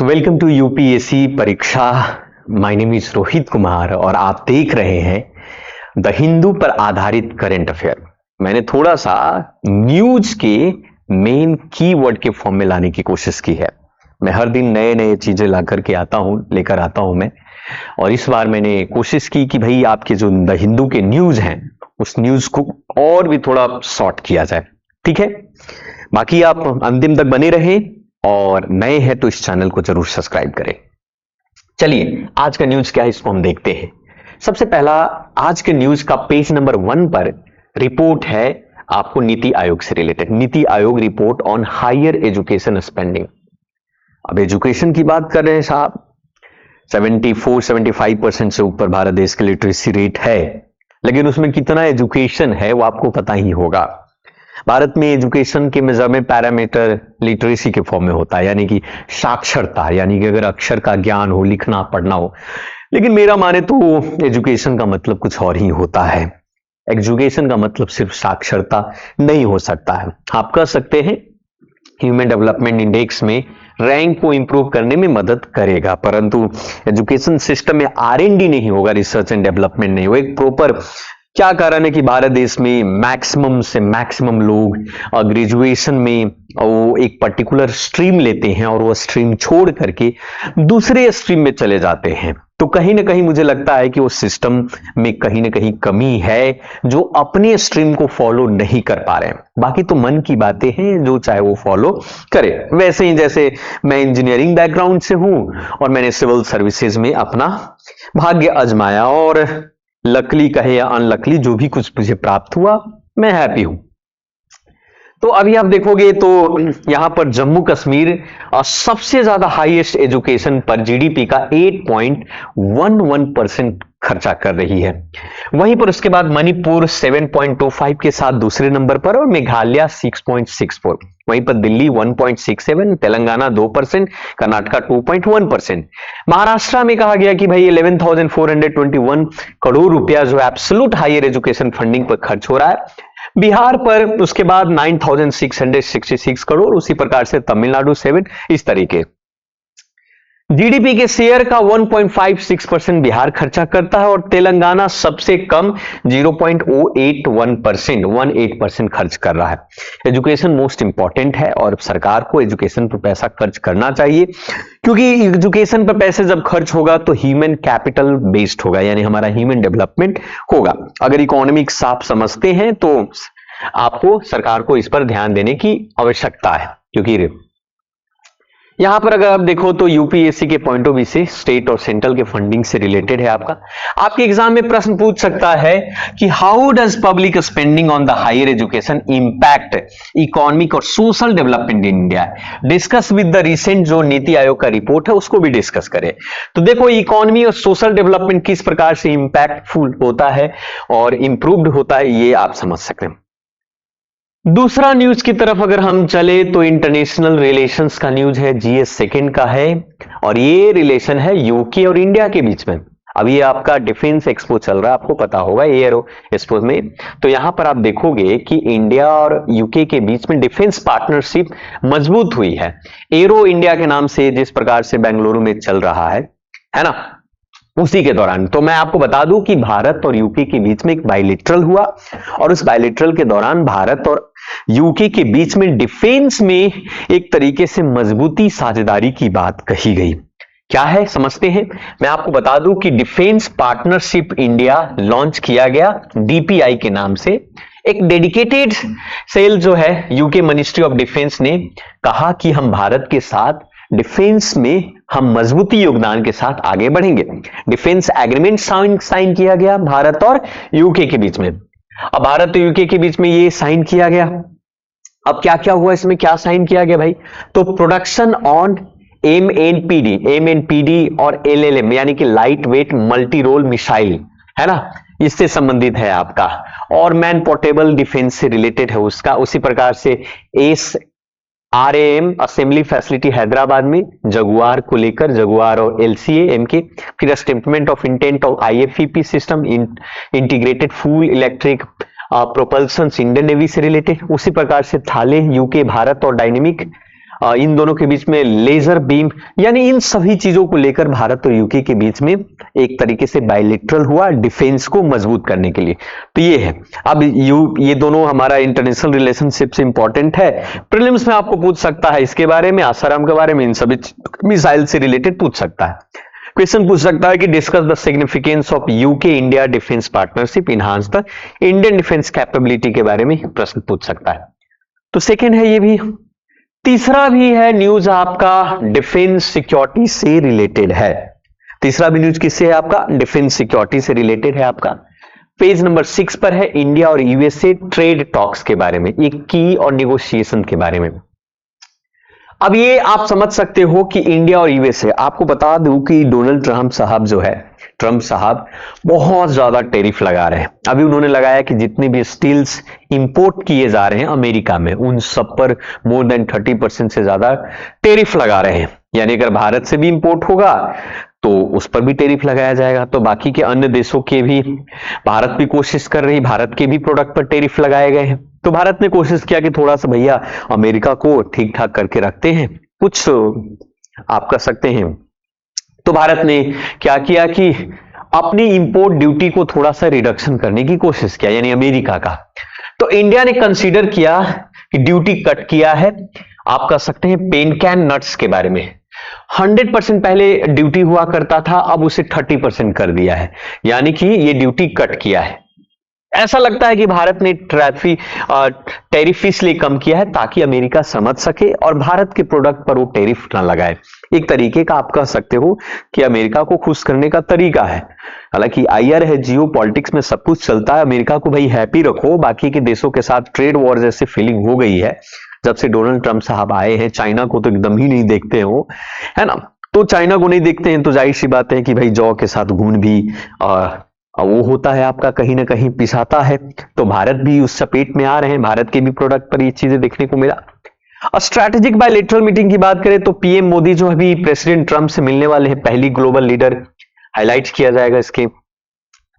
Welcome to UPSC परीक्षा। My name is Rohit Kumar और आप देख रहे हैं द हिंदू पर आधारित करंट अफेयर। मैंने थोड़ा सा न्यूज के मेन कीवर्ड के फॉर्म में लाने की कोशिश की है। मैं हर दिन नए नए चीजें लेकर आता हूं मैं, और इस बार मैंने कोशिश की कि भाई आपके जो द हिंदू के न्यूज हैं उस न्यूज को और भी थोड़ा शॉर्ट किया जाए। ठीक है, बाकी आप अंतिम तक बने रहें और नए हैं तो इस चैनल को जरूर सब्सक्राइब करें। चलिए आज का न्यूज क्या है इसको हम देखते हैं। सबसे पहला आज के न्यूज का पेज नंबर 1 पर रिपोर्ट है आपको नीति आयोग से related. Niti Aayog report on higher education spending. अब एजुकेशन की बात कर रहे हैं साहब, 74-75% से ऊपर भारत देश के लिटरेसी रेट है, लेकिन उसमें कितना एजुकेशन है वो आपको पता ही होगा। भारत में एजुकेशन के मेजरमेंट पैरामीटर लिटरेसी के फॉर्म में होता है, यानी कि साक्षरता, यानी कि अगर अक्षर का ज्ञान हो, लिखना पढ़ना हो। लेकिन मेरा माने तो एजुकेशन का मतलब कुछ और ही होता है। एजुकेशन का मतलब सिर्फ साक्षरता नहीं हो सकता है। आप कह सकते हैं ह्यूमन डेवलपमेंट इंडेक्स में रैंक को इंप्रूव करने में मदद करेगा, परंतु एजुकेशन सिस्टम में R&D नहीं होगा, रिसर्च एंड डेवलपमेंट नहीं होगा। एक प्रॉपर क्या कारण है कि भारत देश में मैक्सिमम से मैक्सिमम लोग ग्रेजुएशन में वो एक पर्टिकुलर स्ट्रीम लेते हैं और वो स्ट्रीम छोड़ करके दूसरे स्ट्रीम में चले जाते हैं। तो कहीं ना कहीं मुझे लगता है कि वो सिस्टम में कहीं ना कहीं कमी है, जो अपने स्ट्रीम को फॉलो नहीं कर पा रहे हैं। बाकी तो मन की बातें हैं, जो चाहे वो फॉलो करे। वैसे ही जैसे मैं इंजीनियरिंग बैकग्राउंड से हूं और मैंने सिविल सर्विसेज में अपना भाग्य आजमाया, और लकली कहे या अनलकली जो भी कुछ मुझे प्राप्त हुआ, मैं हैप्पी हूं। तो अभी आप देखोगे तो यहां पर जम्मू कश्मीर सबसे ज्यादा हाईएस्ट एजुकेशन पर जीडीपी का 8.11% खर्चा कर रही है। वहीं पर उसके बाद मणिपुर 7.25 के साथ दूसरे नंबर पर, और मेघालय 6.64। वहीं पर दिल्ली 1.67, तेलंगाना 2%, कर्नाटका 2.1%। महाराष्ट्र में कहा गया कि भाई 11,421 करोड़ रुपया जो एब्सोल्यूट हायर एजुकेशन फंडिंग पर खर्च हो रहा है। बिहार पर उसके बाद 9,666 करोड़, उसी प्रकार से तमिलनाडु 7, इस तरीके। जीडीपी के शेयर का 1.56% बिहार खर्चा करता है, और तेलंगाना सबसे कम 0.081%, 18% खर्च कर रहा है। एजुकेशन मोस्ट इंपॉर्टेंट है और सरकार को एजुकेशन पर पैसा खर्च करना चाहिए, क्योंकि एजुकेशन पर पैसे जब खर्च होगा तो ह्यूमन कैपिटल बेस्ड होगा, यानी हमारा ह्यूमन डेवलपमेंट होगा। अगर इकोनॉमिक्स आप समझते हैं तो आपको सरकार को इस पर ध्यान देने की आवश्यकता है, क्योंकि यहां पर अगर आप देखो तो यूपीएससी के पॉइंट ऑफ व्यू से स्टेट और सेंट्रल के फंडिंग से रिलेटेड है। आपके एग्जाम में प्रश्न पूछ सकता है कि how does public spending on the higher education impact economic और social development in India. Discuss with the recent जो नीति आयोग का रिपोर्ट है उसको भी डिस्कस करें। तो देखो इकोनॉमी और सोशल डेवलपमेंट किस प्रकार से इंपैक्टफुल होता है और इंप्रूव्ड होता है, ये आप समझ सकते हैं। दूसरा न्यूज की तरफ अगर हम चले तो इंटरनेशनल रिलेशंस का न्यूज है, GS सेकंड का है, और ये रिलेशन है यूके और इंडिया के बीच में। अब ये आपका डिफेंस एक्सपो चल रहा है, आपको पता होगा एरो एक्सपो में। तो यहां पर आप देखोगे कि इंडिया और यूके के बीच में डिफेंस पार्टनरशिप मजबूत हुई है, एरो इंडिया के नाम से, जिस प्रकार से बेंगलुरु में चल रहा है ना, उसी के दौरान। तो मैं आपको बता दूं कि भारत और यूके के बीच में एक बायलैटरल हुआ, और उस बायलैटरल के दौरान भारत और यूके के बीच में डिफेंस में एक तरीके से मजबूती साझेदारी की बात कही गई। क्या है समझते हैं। मैं आपको बता दूं कि डिफेंस पार्टनरशिप इंडिया लॉन्च किया गया DPI के नाम से। एक डेडिकेटेड सेल जो है यूके मिनिस्ट्री ऑफ डिफेंस ने कहा कि हम भारत के साथ डिफेंस में हम मजबूती योगदान के साथ आगे बढ़ेंगे। डिफेंस एग्रीमेंट साइन किया गया भारत और यूके के बीच में। अब भारत और यूके के बीच में ये साइन किया गया। अब क्या क्या हुआ इसमें, क्या साइन किया गया भाई, तो प्रोडक्शन ऑन MNPD और LLM, यानी कि light weight multi role missile, है ना, इससे संबंधित है आपका, और मैन पोर्टेबल डिफेंस से रिलेटेड है उसका। उसी प्रकार से SRAM असेंबली फैसिलिटी हैदराबाद में जगुआर को लेकर, जगुआर और LCA MK, फिर statement of intent of IFEP system, integrated full electric propulsion Indian navy से रिलेटेड। उसी प्रकार से थाले यूके भारत और डायनेमिक इन दोनों के बीच में लेजर बीम, यानी इन सभी चीजों को लेकर भारत और यूके के बीच में एक तरीके से बायलैटरल हुआ डिफेंस को मजबूत करने के लिए। तो ये है। अब ये दोनों हमारा इंटरनेशनल रिलेशनशिप से इंपॉर्टेंट है। प्रीलिम्स में आपको पूछ सकता है इसके बारे में, आसाराम के बारे में, इन सभी मिसाइल से रिलेटेड पूछ सकता है। क्वेश्चन पूछ सकता है कि discuss the significance of UK India defence partnership enhance the Indian defence capability के बारे में प्रश्न पूछ सकता है। तो सेकेंड है ये भी। तीसरा भी है न्यूज आपका डिफेंस सिक्योरिटी से रिलेटेड है। तीसरा भी न्यूज किससे है आपका? डिफेंस सिक्योरिटी से रिलेटेड है आपका। पेज नंबर 6 पर है इंडिया और यूएसए ट्रेड टॉक्स के बारे में, एक की और निगोशिएशन के बारे में। अब ये आप समझ सकते हो कि इंडिया और यूएसए, आपको बता दूं कि डोनाल्ड ट्रंप साहब जो है, ट्रंप साहब बहुत ज्यादा टैरिफ लगा रहे हैं। अभी उन्होंने लगाया कि जितने भी स्टील्स इंपोर्ट किए जा रहे हैं अमेरिका में, उन सब पर मोर देन 30% से ज्यादा टैरिफ लगा रहे हैं। यानी अगर भारत से भी इंपोर्ट होगा तो उस पर भी टैरिफ लगाया जाएगा। तो बाकी के अन्य देशों के भी, भारत भी कोशिश कर रही, भारत के भी प्रोडक्ट पर टैरिफ लगाए गए हैं। तो भारत ने कोशिश किया कि थोड़ा सा भैया अमेरिका को ठीक ठाक करके रखते हैं, कुछ आप कर सकते हैं। तो भारत ने क्या किया कि अपनी इंपोर्ट ड्यूटी को थोड़ा सा रिडक्शन करने की कोशिश किया, यानी अमेरिका का। तो इंडिया ने कंसीडर किया कि ड्यूटी कट किया है, आप कह सकते हैं पेन कैन नट्स के बारे में। 100% पहले ड्यूटी हुआ करता था, अब उसे 30% कर दिया है, यानी कि ये ड्यूटी कट किया है। ऐसा लगता है कि भारत ने टैरिफ इसलिए कम किया है ताकि अमेरिका समझ सके और भारत के प्रोडक्ट पर वो टैरिफ ना लगाए। एक तरीके का आप कह सकते हो कि अमेरिका को खुश करने का तरीका है। हालांकि आईआर है, जियो पॉलिटिक्स में सब कुछ चलता है, अमेरिका को भाई हैप्पी रखो, बाकी के देशों के साथ ट्रेड वॉर जैसी फीलिंग हो गई है जब से डोनाल्ड ट्रंप साहब आए हैं। चाइना को तो एकदम ही नहीं देखते हो, है ना। तो चाइना को नहीं देखते हैं तो जाहिर सी बात है कि भाई जौ के साथ घून भी वो होता है आपका, कहीं ना कहीं पिसाता है। तो भारत भी उस चपेट में आ रहे हैं, भारत के भी प्रोडक्ट पर ये चीजें देखने को मिला। और स्ट्रैटेजिक बायलैटरल मीटिंग की बात करें तो पीएम मोदी जो अभी प्रेसिडेंट ट्रंप से मिलने वाले हैं, पहली ग्लोबल लीडर हाईलाइट किया जाएगा। इसके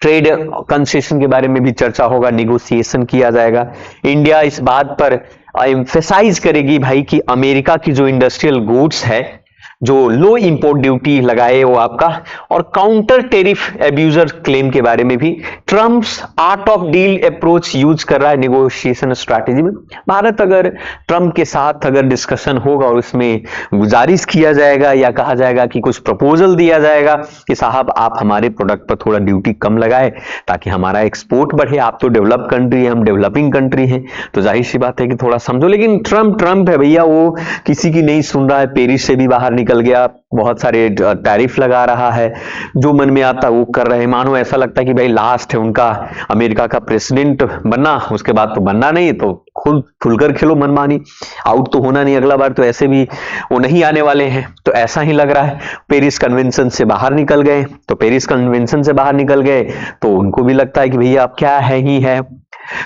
ट्रेड कंसेशन के बारे में भी चर्चा होगा, निगोशिएशन किया जाएगा। इंडिया इस बात पर एम्फेसाइज करेगी भाई कि अमेरिका की जो इंडस्ट्रियल गुड्स है, जो लो इंपोर्ट ड्यूटी लगाए वो आपका, और काउंटर टेरिफ एब्यूजर क्लेम के बारे में भी Trump's art of deal approach use कर रहा है निगोशिएशन स्ट्रैटेजी में। भारत अगर ट्रम्प के साथ अगर डिस्कशन होगा और उसमें गुजारिश किया जाएगा या कहा जाएगा कि कुछ प्रपोजल दिया जाएगा कि साहब आप हमारे प्रोडक्ट पर थोड़ा ड्यूटी कम लगाए ताकि हमारा एक्सपोर्ट बढ़े, आप तो डेवलप कंट्री है, हम डेवलपिंग कंट्री हैं, तो जाहिर सी बात है कि थोड़ा समझो। लेकिन ट्रम्प है भैया, वो किसी की नहीं सुन रहा है, पेरिस से भी बाहर निकल गया, बहुत सारे टैरिफ लगा रहा है, जो मन में आता वो कर रहे हैं। मानो ऐसा लगता है कि भाई लास्ट है उनका अमेरिका का प्रेसिडेंट बनना, उसके बाद तो बनना नहीं, तो खुद खुलकर खेलो मनमानी, आउट तो होना नहीं, अगला बार तो ऐसे भी वो नहीं आने वाले हैं। तो ऐसा ही लग रहा है। पेरिस कन्वेंशन से बाहर निकल गए, तो पेरिस कन्वेंशन से बाहर निकल गए तो उनको भी लगता है कि भैया अब क्या है ही है।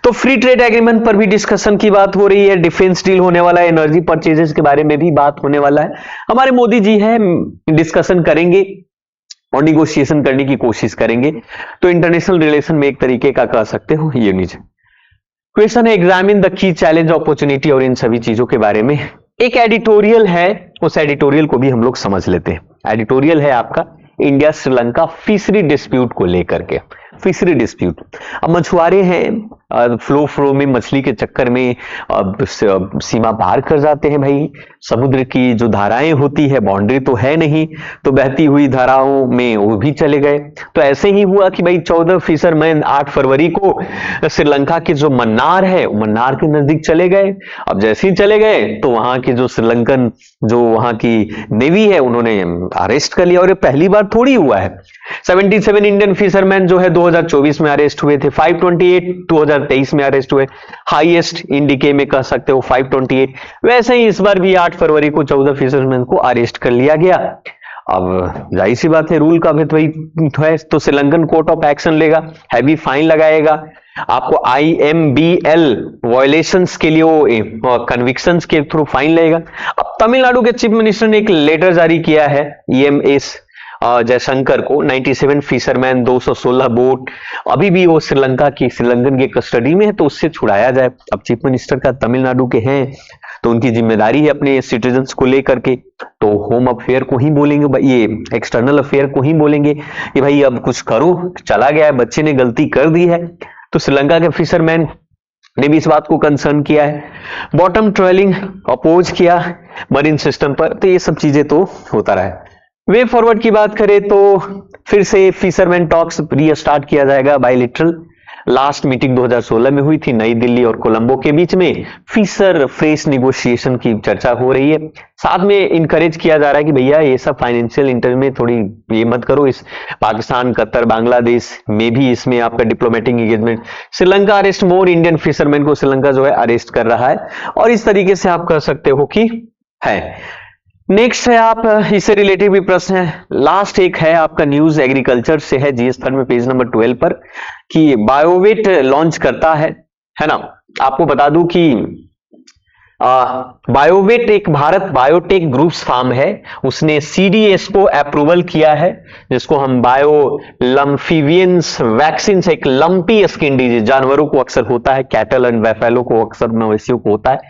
तो फ्री ट्रेड एग्रीमेंट पर भी डिस्कशन की बात हो रही है, डिफेंस डील होने वाला है, एनर्जी परचेजेस के बारे में भी बात होने वाला है। हमारे मोदी जी है, डिस्कशन करेंगे और निगोशिएशन करने की कोशिश करेंगे। तो इंटरनेशनल रिलेशन में एक तरीके का कह सकते हो ये नीचे क्वेश्चन है, examine the key challenge opportunity, और इन सभी चीजों के बारे में एक एडिटोरियल है, उस एडिटोरियल को भी हम लोग समझ लेते हैं। एडिटोरियल है आपका इंडिया श्रीलंका फिशरी डिस्प्यूट को लेकर के। फिशरी डिस्प्यूट, अब मछुआरे हैं, फ्लो में मछली के चक्कर में सीमा पार कर जाते हैं भाई। समुद्र की जो धाराएं होती है, बाउंड्री तो है नहीं, तो बहती हुई धाराओं में वो भी चले गए। तो ऐसे ही हुआ कि भाई 14 फिशरमैन 8 फरवरी को श्रीलंका के जो मन्नार है, मन्नार के नजदीक चले गए। अब जैसे ही चले गए तो वहां की जो श्रीलंकन जो वहां की नेवी है उन्होंने अरेस्ट कर लिया। और ये पहली बार थोड़ी हुआ है। 77 इंडियन फिशरमैन जो है 2024 में अरेस्ट हुए थे, 528 2023 में अरेस्ट हुए, हाईएस्ट इंडिके में कह सकते हो 528। वैसे ही इस बार भी 8 फरवरी को 14 फिशरमैन को अरेस्ट कर लिया गया। अब जाहिर सी बात है, रूल का भी तो है, तो श्रीलंकन कोर्ट ऑफ एक्शन लेगा, हैवी फाइन लगाएगा आपको, IMBL वायलेशंस के लिए वो कन्विक्शंस के थ्रू फाइन लगेगा। अब तमिलनाडु के चीफ मिनिस्टर ने एक लेटर जारी किया है EMS जयशंकर को, 97 फिशरमैन 216 बोट अभी भी वो श्रीलंकन के कस्टडी में है, तो उससे छुड़ाया जाए। अब चीफ मिनिस्टर का तमिलनाडु के हैं तो उनकी जिम्मेदारी है अपने सिटीजन्स को लेकर के, तो होम अफेयर को ही बोलेंगे, ये एक्सटर्नल अफेयर को ही बोलेंगे कि भाई अब कुछ करो, चला गया है, बच्चे ने गलती कर दी है। तो श्रीलंका के फिशरमैन ने भी इस बात को कंसर्न किया है, बॉटम ट्रोलिंग अपोज किया मरीन सिस्टम पर। तो ये सब चीजें तो होता रहा है। वे फॉरवर्ड की बात करें तो फिर से फिशरमैन टॉक्स रीस्टार्ट किया जाएगा बायलैटरल। लास्ट मीटिंग 2016 में हुई थी नई दिल्ली और कोलंबो के बीच में, फिशर फ्रेश निगोशिएशन की चर्चा हो रही है। साथ में इनकरेज किया जा रहा है कि भैया ये सब फाइनेंशियल इंटर में थोड़ी ये मत करो, इस पाकिस्तान, कतर, बांग्लादेश में भी इसमें आपका डिप्लोमेटिक एंगेजमेंट। श्रीलंका अरेस्ट मोर इंडियन फिशरमैन को श्रीलंका जो है अरेस्ट कर रहा है, और इस तरीके से आप कह सकते हो कि है। नेक्स्ट है आप इससे रिलेटेड भी प्रश्न है। लास्ट एक है आपका न्यूज एग्रीकल्चर से है, जीएस थर्ड में पेज नंबर 12 पर, कि बायोवेट लॉन्च करता है ना। आपको बता दूं कि बायोवेट एक भारत बायोटेक ग्रुप्स फार्म है, उसने सीडीएस को अप्रूवल किया है, जिसको हम बायो लम्फीवियंस वैक्सीन, एक लंपी स्किन डिजीज, जानवरों को अक्सर होता है, कैटल एंड बैफेलो को अक्सर मवेशियों को होता है,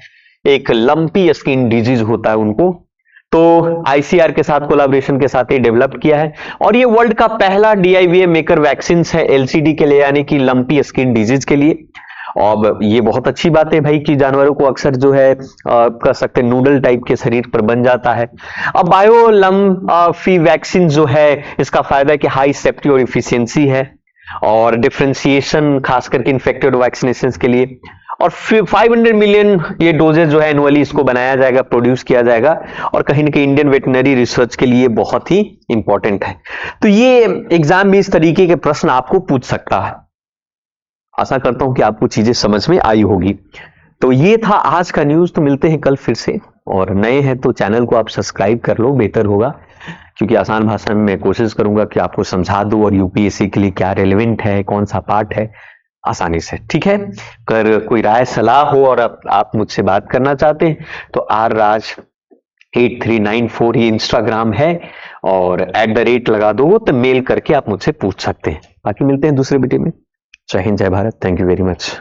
एक लंपी स्किन डिजीज होता है उनको। तो आईसीआर के साथ कोलैबोरेशन के साथ ये डेवलप किया है, और ये वर्ल्ड का पहला डीआईवीए मेकर वैक्सीन है एलसीडी के लिए, यानी कि लंपी स्किन डिजीज के लिए। और ये बहुत अच्छी बात है भाई कि जानवरों को अक्सर जो है कह सकते हैं नूडल टाइप के शरीर पर बन जाता है। अब बायो लम्फी वैक्सीन जो है, इसका फायदा है कि हाई सेफ्टी और इफिशियंसी है, और डिफ्रेंसिएशन खास करके इन्फेक्टेड वैक्सीनेशन के लिए, और 500 मिलियन ये डोजेज जो है एनुअली इसको बनाया जाएगा, प्रोड्यूस किया जाएगा, और कहीं ना कहीं इंडियन वेटनरी रिसर्च के लिए बहुत ही इंपॉर्टेंट है। तो ये एग्जाम में इस तरीके के प्रश्न आपको पूछ सकता है। आशा करता हूं कि आपको चीजें समझ में आई होगी। तो ये था आज का न्यूज। तो मिलते हैं कल फिर से, और नए हैं तो चैनल को आप सब्सक्राइब कर लो, बेहतर होगा, क्योंकि आसान भाषा में मैं कोशिश करूंगा कि आपको समझा दूं, और यूपीएससी के लिए क्या रेलेवेंट है, कौन सा पार्ट है, आसानी से। ठीक है, अगर कोई राय सलाह हो और आप मुझसे बात करना चाहते हैं तो rraj8394 ये इंस्टाग्राम है, और @ लगा दो तो मेल करके आप मुझसे पूछ सकते हैं। बाकी मिलते हैं दूसरे वीडियो में। जय हिंद, जय Bharat, thank you very much.